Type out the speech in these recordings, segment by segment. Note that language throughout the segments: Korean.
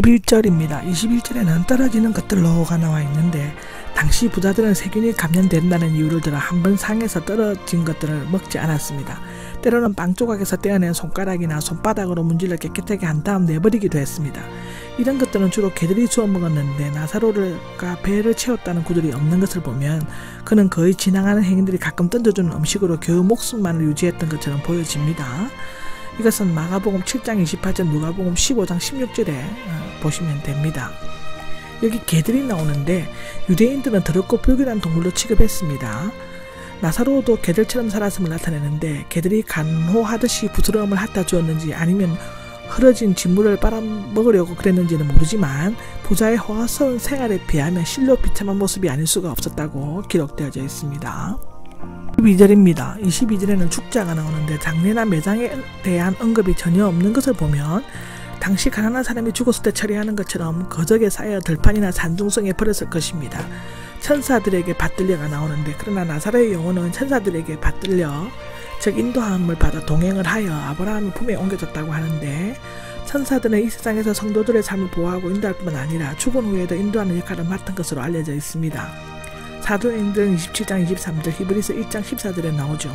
21절입니다. 21절에는 떨어지는 것들로가 나와 있는데 당시 부자들은 세균이 감염된다는 이유를 들어 한번 상에서 떨어진 것들을 먹지 않았습니다. 때로는 빵 조각에서 떼어낸 손가락이나 손바닥으로 문질러 깨끗하게 한 다음 내버리기도 했습니다. 이런 것들은 주로 개들이 주워 먹었는데 나사로가 배를 채웠다는 구절이 없는 것을 보면 그는 거의 지나가는 행인들이 가끔 던져주는 음식으로 겨우 목숨만을 유지했던 것처럼 보여집니다. 이것은 마가복음 7장 28절, 누가복음 15장 16절에 보시면 됩니다. 여기 개들이 나오는데 유대인들은 더럽고 불결한 동물로 취급했습니다. 나사로도 개들처럼 살았음을 나타내는데 개들이 간호하듯이 부스러움을 핥아 주었는지 아니면 흐러진 진물을 빨아먹으려고 그랬는지는 모르지만 부자의 호화스러운 생활에 비하면 실로 비참한 모습이 아닐 수가 없었다고 기록되어져 있습니다. 22절입니다. 22절에는 축자가 나오는데 장례나 매장에 대한 언급이 전혀 없는 것을 보면 당시 가난한 사람이 죽었을 때 처리하는 것처럼 거적에 쌓여 들판이나 산중성에 버렸을 것입니다. 천사들에게 받들려가 나오는데 그러나 나사로의 영혼은 천사들에게 받들려 즉 인도함을 받아 동행을 하여 아브라함의 품에 옮겨졌다고 하는데 천사들은 이 세상에서 성도들의 삶을 보호하고 인도할 뿐만 아니라 죽은 후에도 인도하는 역할을 맡은 것으로 알려져 있습니다. 사도행전 27장 23절, 히브리서 1장 14절에 나오죠.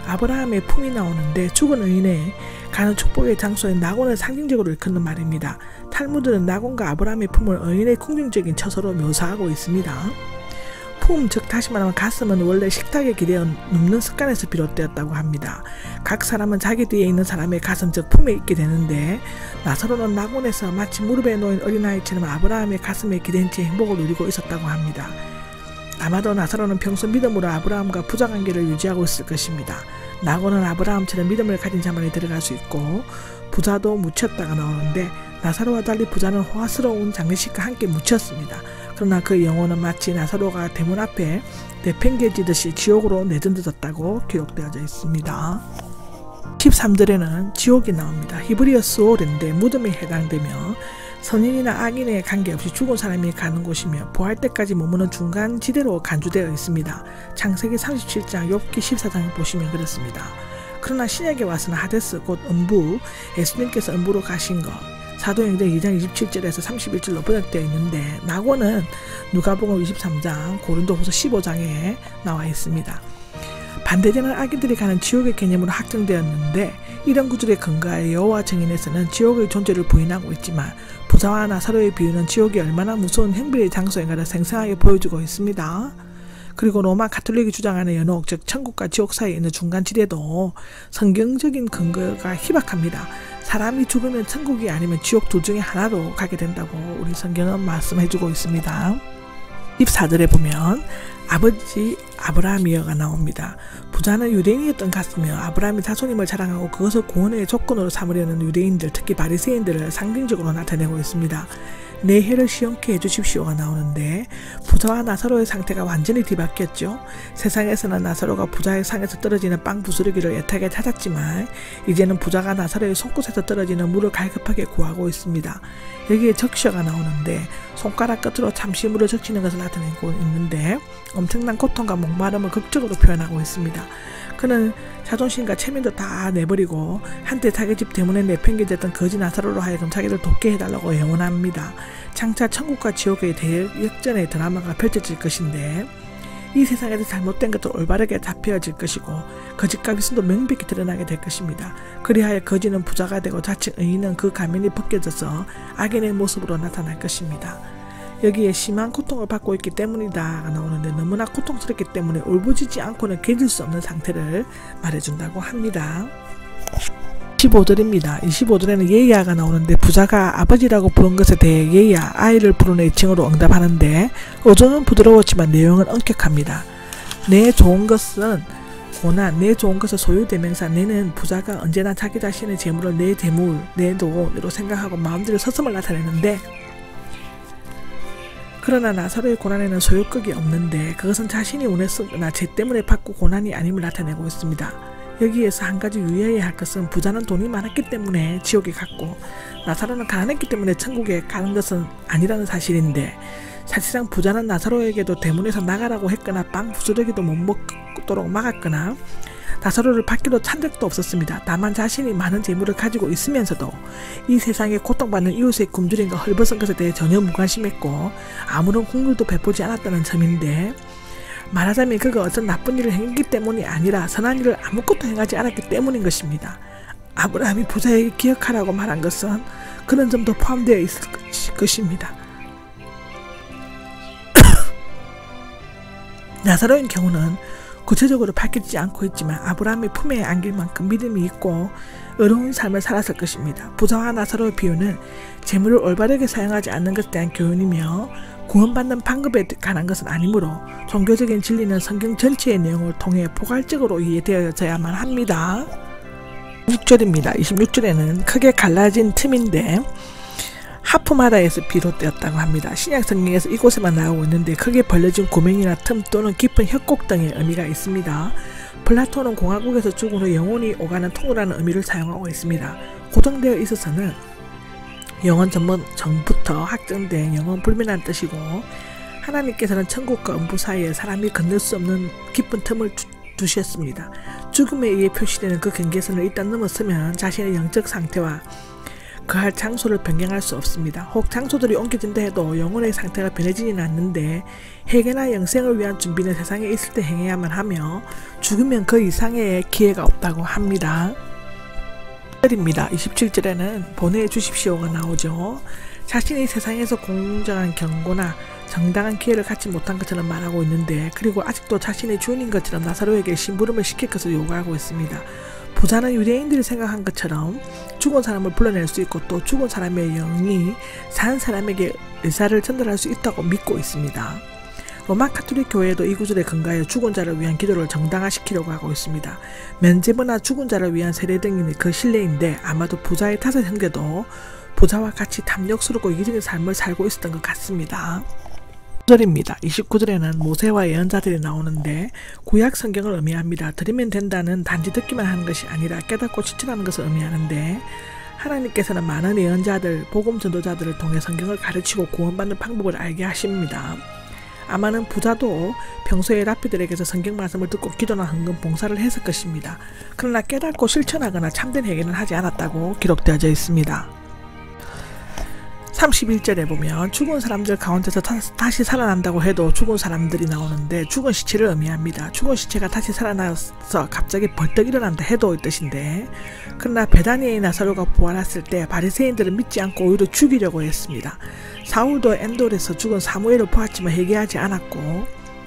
아브라함의 품이 나오는데 죽은 의인의 가는 축복의 장소에 낙원을 상징적으로 일컫는 말입니다. 탈무드는 낙원과 아브라함의 품을 의인의 궁중적인 처소로 묘사하고 있습니다. 품, 즉 다시 말하면 가슴은 원래 식탁에 기대어 눕는 습관에서 비롯되었다고 합니다. 각 사람은 자기 뒤에 있는 사람의 가슴, 즉 품에 있게 되는데 나사로는 낙원에서 마치 무릎에 놓인 어린아이처럼 아브라함의 가슴에 기댄 채 행복을 누리고 있었다고 합니다. 아마도 나사로는 평소 믿음으로 아브라함과 부자관계를 유지하고 있을 것입니다. 낙원은 아브라함처럼 믿음을 가진 자만이 들어갈 수 있고 부자도 묻혔다가 나오는데 나사로와 달리 부자는 호화스러운 장례식과 함께 묻혔습니다. 그러나 그 영혼은 마치 나사로가 대문 앞에 내팽개지듯이 지옥으로 내던져졌다고 기록되어져 있습니다. 13절에는 지옥이 나옵니다. 히브리어 스올인데 무덤에 해당되며 선인이나 악인에 관계없이 죽은 사람이 가는 곳이며 부활 때까지 머무는 중간 지대로 간주되어 있습니다. 창세기 37장, 욥기 14장을 보시면 그렇습니다. 그러나 신약에 와서는 하데스 곧 음부, 예수님께서 음부로 가신 것, 사도행전 2장 27절에서 31절로 번역되어 있는데 낙원은 누가복음 23장, 고린도후서 15장에 나와 있습니다. 반대되는 악인들이 가는 지옥의 개념으로 확정되었는데 이런 구절에 근거하여 여호와 증인에서는 지옥의 존재를 부인하고 있지만 부자와 나사로의 비유는 지옥이 얼마나 무서운 행비의 장소인가를 생생하게 보여주고 있습니다. 그리고 로마 가톨릭이 주장하는 연옥, 즉 천국과 지옥 사이에 있는 중간지대도 성경적인 근거가 희박합니다. 사람이 죽으면 천국이 아니면 지옥 둘 중에 하나로 가게 된다고 우리 성경은 말씀해주고 있습니다. 14절에 보면 아버지 아브라함이여가 나옵니다. 부자는 유대인이었던 같으며 아브라함이 자손임을 자랑하고 그것을 구원의 조건으로 삼으려는 유대인들, 특히 바리새인들을 상징적으로 나타내고 있습니다. 내 해를 시원케 해주십시오가 나오는데 부자와 나사로의 상태가 완전히 뒤바뀌었죠. 세상에서는 나사로가 부자의 상에서 떨어지는 빵 부스러기를 애타게 찾았지만 이제는 부자가 나사로의 손끝에서 떨어지는 물을 갈급하게 구하고 있습니다. 여기에 적셔가 나오는데 손가락 끝으로 잠시 물을 적시는 것을 나타내고 있는데 엄청난 고통과 목마름을 극적으로 표현하고 있습니다. 그는 자존심과 체면도 다 내버리고 한때 자기 집 대문에 내팽개졌던 거지 나사로로 하여금 자기를 돕게 해달라고 애원합니다. 장차 천국과 지옥의 대역전의 드라마가 펼쳐질 것인데 이 세상에서 잘못된 것도 올바르게 잡혀질 것이고 거짓과 위선도 명백히 드러나게 될 것입니다. 그리하여 거지는 부자가 되고 자칭 의인은 그 가면이 벗겨져서 악인의 모습으로 나타날 것입니다. 여기에 심한 고통을 받고 있기 때문이다 나오는데 너무나 고통스럽기 때문에 울부짖지 않고는 견딜 수 없는 상태를 말해준다고 합니다. 25절입니다. 25절에는 예야가 나오는데 부자가 아버지라고 부른 것에 대해 예야, 아이를 부르는 애칭으로 응답하는데 어조는 부드러웠지만 내용은 엄격합니다. 내 좋은 것은 고난, 내 좋은 것을 소유대명사, 내는 부자가 언제나 자기 자신의 재물을 내 재물, 내 돈으로 생각하고 마음대로 서슴을 나타내는데 그러나 나사로의 고난에는 소유격이 없는데 그것은 자신이 원했으나 죄 때문에 받고 고난이 아님을 나타내고 있습니다. 여기에서 한 가지 유의해야 할 것은 부자는 돈이 많았기 때문에 지옥에 갔고 나사로는 가난했기 때문에 천국에 가는 것은 아니라는 사실인데 사실상 부자는 나사로에게도 대문에서 나가라고 했거나 빵 부스러기도 못 먹도록 막았거나 나사로를 받기로 찬 적도 없었습니다. 다만 자신이 많은 재물을 가지고 있으면서도 이 세상에 고통받는 이웃의 굶주림과 헐벗은 것에 대해 전혀 무관심했고 아무런 국률도 베푸지 않았다는 점인데, 말하자면 그가 어떤 나쁜 일을 행했기 때문이 아니라 선한 일을 아무것도 행하지 않았기 때문인 것입니다. 아브라함이 부자에게 기억하라고 말한 것은 그런 점도 포함되어 있을 것입니다. 나사로의 경우는 구체적으로 밝혀지지 않고 있지만 아브라함의 품에 안길 만큼 믿음이 있고 의로운 삶을 살았을 것입니다. 부자와 나사로의 비유는 재물을 올바르게 사용하지 않는 것에 대한 교훈이며 구원받는 방법에 관한 것은 아니므로 종교적인 진리는 성경 전체의 내용을 통해 포괄적으로 이해되어져야만 합니다. 26절입니다. 26절에는 크게 갈라진 틈인데 하프마다에서 비롯되었다고 합니다. 신약 성경에서 이곳에만 나오고 있는데 크게 벌려진 고명이나 틈 또는 깊은 협곡 등의 의미가 있습니다. 플라톤은 공화국에서 죽은 후 영혼이 오가는 통로라는 의미를 사용하고 있습니다. 고정되어 있어서는 영원 전부터 확정된 영원 불멸한 뜻이고, 하나님께서는 천국과 음부 사이에 사람이 건널 수 없는 깊은 틈을 두셨습니다. 죽음에 의해 표시되는 그 경계선을 일단 넘어서면 자신의 영적 상태와 그할 장소를 변경할 수 없습니다. 혹 장소들이 옮겨진다 해도 영혼의 상태가 변해지지는 않는데 회개나 영생을 위한 준비는 세상에 있을 때 행해야만 하며 죽으면 그 이상의 기회가 없다고 합니다. 27절에는 보내주십시오가 나오죠. 자신이 세상에서 공정한 경고나 정당한 기회를 갖지 못한 것처럼 말하고 있는데, 그리고 아직도 자신의 주인인 것처럼 나사로에게 심부름을 시킬 것을 요구하고 있습니다. 부자는 유대인들이 생각한 것처럼 죽은 사람을 불러낼 수 있고 또 죽은 사람의 영이 산 사람에게 의사를 전달할 수 있다고 믿고 있습니다. 로마 가톨릭 교회도 이 구절에 근거하여 죽은 자를 위한 기도를 정당화시키려고 하고 있습니다. 면제부나 죽은 자를 위한 세례 등이 그 신뢰인데 아마도 부자의 5 형제도 부자와 같이 탐욕스럽고 이기적인 삶을 살고 있었던 것 같습니다. 29절에는 모세와 예언자들이 나오는데 구약 성경을 의미합니다. 들으면 된다는 단지 듣기만 하는 것이 아니라 깨닫고 실천하는 것을 의미하는데, 하나님께서는 많은 예언자들, 복음 전도자들을 통해 성경을 가르치고 구원받는 방법을 알게 하십니다. 아마는 부자도 평소에 랍비들에게서 성경 말씀을 듣고 기도나 헌금, 봉사를 했을 것입니다. 그러나 깨닫고 실천하거나 참된 회개는 하지 않았다고 기록되어져 있습니다. 31절에 보면 죽은 사람들 가운데서 다시 살아난다고 해도 죽은 사람들이 나오는데 죽은 시체를 의미합니다. 죽은 시체가 다시 살아나서 갑자기 벌떡 일어난다 해도 이 뜻인데, 그러나 베다니의 나사로가 부활했을 때 바리새인들은 믿지 않고 오히려 죽이려고 했습니다. 사울도 엔돌에서 죽은 사무엘을 보았지만 회개하지 않았고,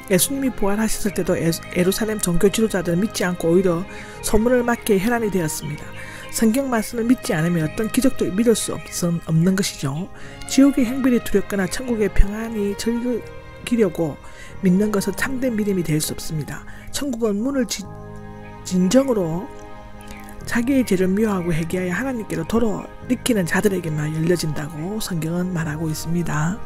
예수님이 부활하셨을 때도 예루살렘 종교 지도자들은 믿지 않고 오히려 소문을 맡기에 혈안이 되었습니다. 성경 말씀을 믿지 않으면 어떤 기적도 믿을 수 없는 것이죠. 지옥의 행별이 두렵거나 천국의 평안이 즐기려고 믿는 것은 참된 믿음이 될 수 없습니다. 천국은 문을 진정으로 자기의 죄를 미워하고 회개하여 하나님께로 돌아리키는 자들에게만 열려진다고 성경은 말하고 있습니다.